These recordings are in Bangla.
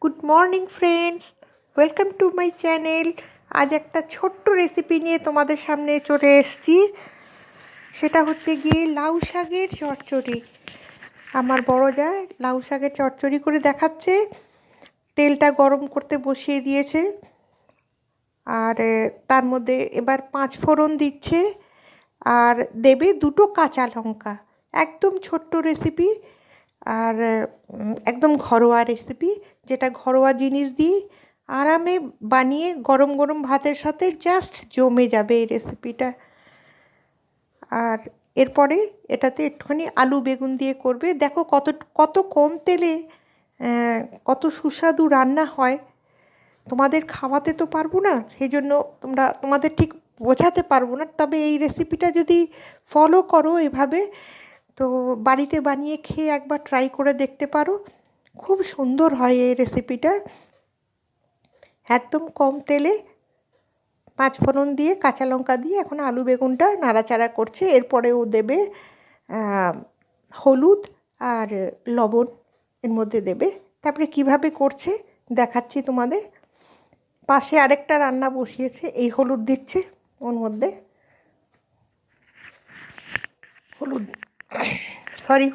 Good morning friends, welcome to my channel. আজ একটা ছোট্ট রেসিপি নিয়ে তোমাদের সামনে চলে এসেছি। সেটা হচ্ছে গিয়ে লাউ শাকের চচ্চড়ি। আমার বড় যা লাউ শাকের চচ্চড়ি করে দেখাচ্ছে। তেলটা গরম করতে বসিয়ে দিয়েছে, আর তার মধ্যে এবার 5 ফোড়ন দিচ্ছে, আর দেবে 2টো কাঁচা লঙ্কা। একদম ছোট্ট রেসিপি, আর একদম ঘরোয়া রেসিপি, যেটা ঘরোয়া জিনিস দিয়ে আরামে বানিয়ে গরম গরম ভাতের সাথে জাস্ট জমে যাবে এই রেসিপিটা। আর এরপরে এটাতে একটুখানি আলু বেগুন দিয়ে করবে। দেখো কত কত কম তেলে কত সুস্বাদু রান্না হয়। তোমাদের খাওয়াতে তো পারবো না, সেই জন্য তোমাদের ঠিক বোঝাতে পারবো না। তবে এই রেসিপিটা যদি ফলো করো এভাবে, তো বাড়িতে বানিয়ে খেয়ে একবার ট্রাই করে দেখতে পারো। খুব সুন্দর হয় এই রেসিপিটা। একদম কম তেলে 5 ফোড়ন দিয়ে কাঁচা লঙ্কা দিয়ে এখন আলু বেগুনটা নাড়াচাড়া করছে। এরপরে ও দেবে হলুদ আর লবণ এর মধ্যে দেবে। তারপরে কিভাবে করছে দেখাচ্ছি তোমাদের। পাশে আরেকটা রান্না বসিয়েছে, এই হলুদ দিচ্ছে ওর মধ্যে,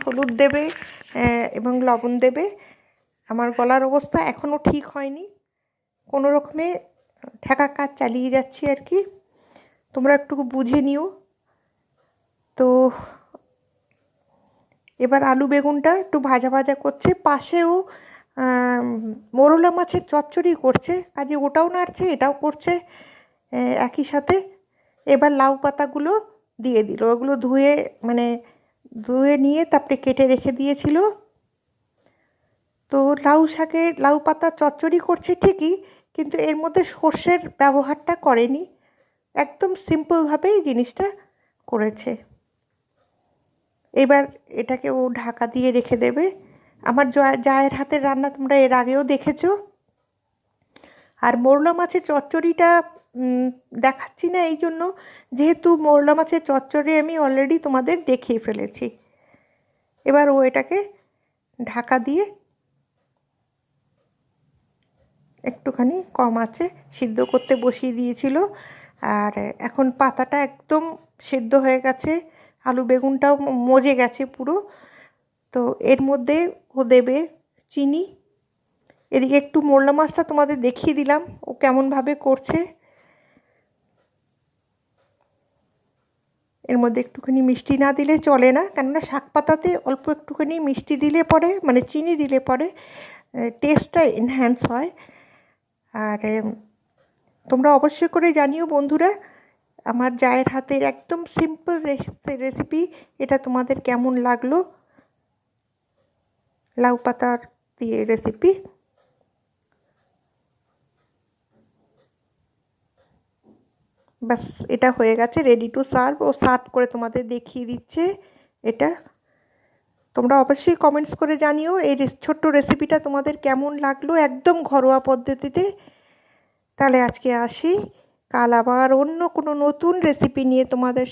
হলুদ দেবে এবং লবণ দেবে। আমার গলার অবস্থা এখনও ঠিক হয়নি, কোনো রকমে ঠেকা কাজ চালিয়ে যাচ্ছি আর কি, তোমরা একটু বুঝে নিও। তো এবার আলু বেগুনটা একটু ভাজা ভাজা করছে, পাশেও মোরলা মাছের চচ্চড়ি করছে, কাজে ওটাও নাড়ছে এটাও করছে একই সাথে। এবার লাউ পাতাগুলো দিয়ে দিল, ওগুলো ধুয়ে নিয়ে তারপরে কেটে রেখে দিয়েছিল। তো লাউ পাতা চচ্চড়ি করছে ঠিকই, কিন্তু এর মধ্যে সর্ষের ব্যবহারটা করেনি, একদম সিম্পলভাবেই জিনিসটা করেছে। এবার এটাকে ও ঢাকা দিয়ে রেখে দেবে। আমার জায়ের হাতের রান্না তোমরা এর আগেও দেখেছো। আর মোরলা মাছের চচ্চড়িটা দেখাচ্ছি না এই জন্য, যেহেতু মোরলা মাছের চচ্চড়ি আমি অলরেডি তোমাদের দেখিয়ে ফেলেছি। এবার ও এটাকে ঢাকা দিয়ে একটুখানি কম আঁচে সিদ্ধ করতে বসিয়ে দিয়েছিল। আর এখন পাতাটা একদম সিদ্ধ হয়ে গেছে, আলু বেগুনটাও মজে গেছে পুরো। তো এর মধ্যে ও দেবে চিনি। এদিকে একটু মোরলা মাছটা তোমাদের দেখিয়ে দিলাম ও কেমনভাবে করছে। এর মধ্যে একটুখানি মিষ্টি না দিলে চলে না, কেননা শাক পাতাতে অল্প একটুখানি মিষ্টি দিলে পরে, মানে চিনি দিলে পরে টেস্টটা এনহ্যান্স হয়। আর তোমরা অবশ্যই করে জানিও বন্ধুরা, আমার জায়ের হাতের একদম সিম্পল রেসিপি এটা তোমাদের কেমন লাগলো, লাউ পাতার দিয়ে রেসিপি। ব্যাস, এটা হয়ে গেছে, রেডি টু সার্ভ। ও সার্ভ করে তোমাদের দেখিয়ে দিচ্ছে এটা। তোমরা অবশ্যই কমেন্টস করে জানিও এই ছোট্ট রেসিপিটা তোমাদের কেমন লাগলো, একদম ঘরোয়া পদ্ধতিতে। তাহলে আজকে আসি, কাল আবার অন্য কোনো নতুন রেসিপি নিয়ে তোমাদের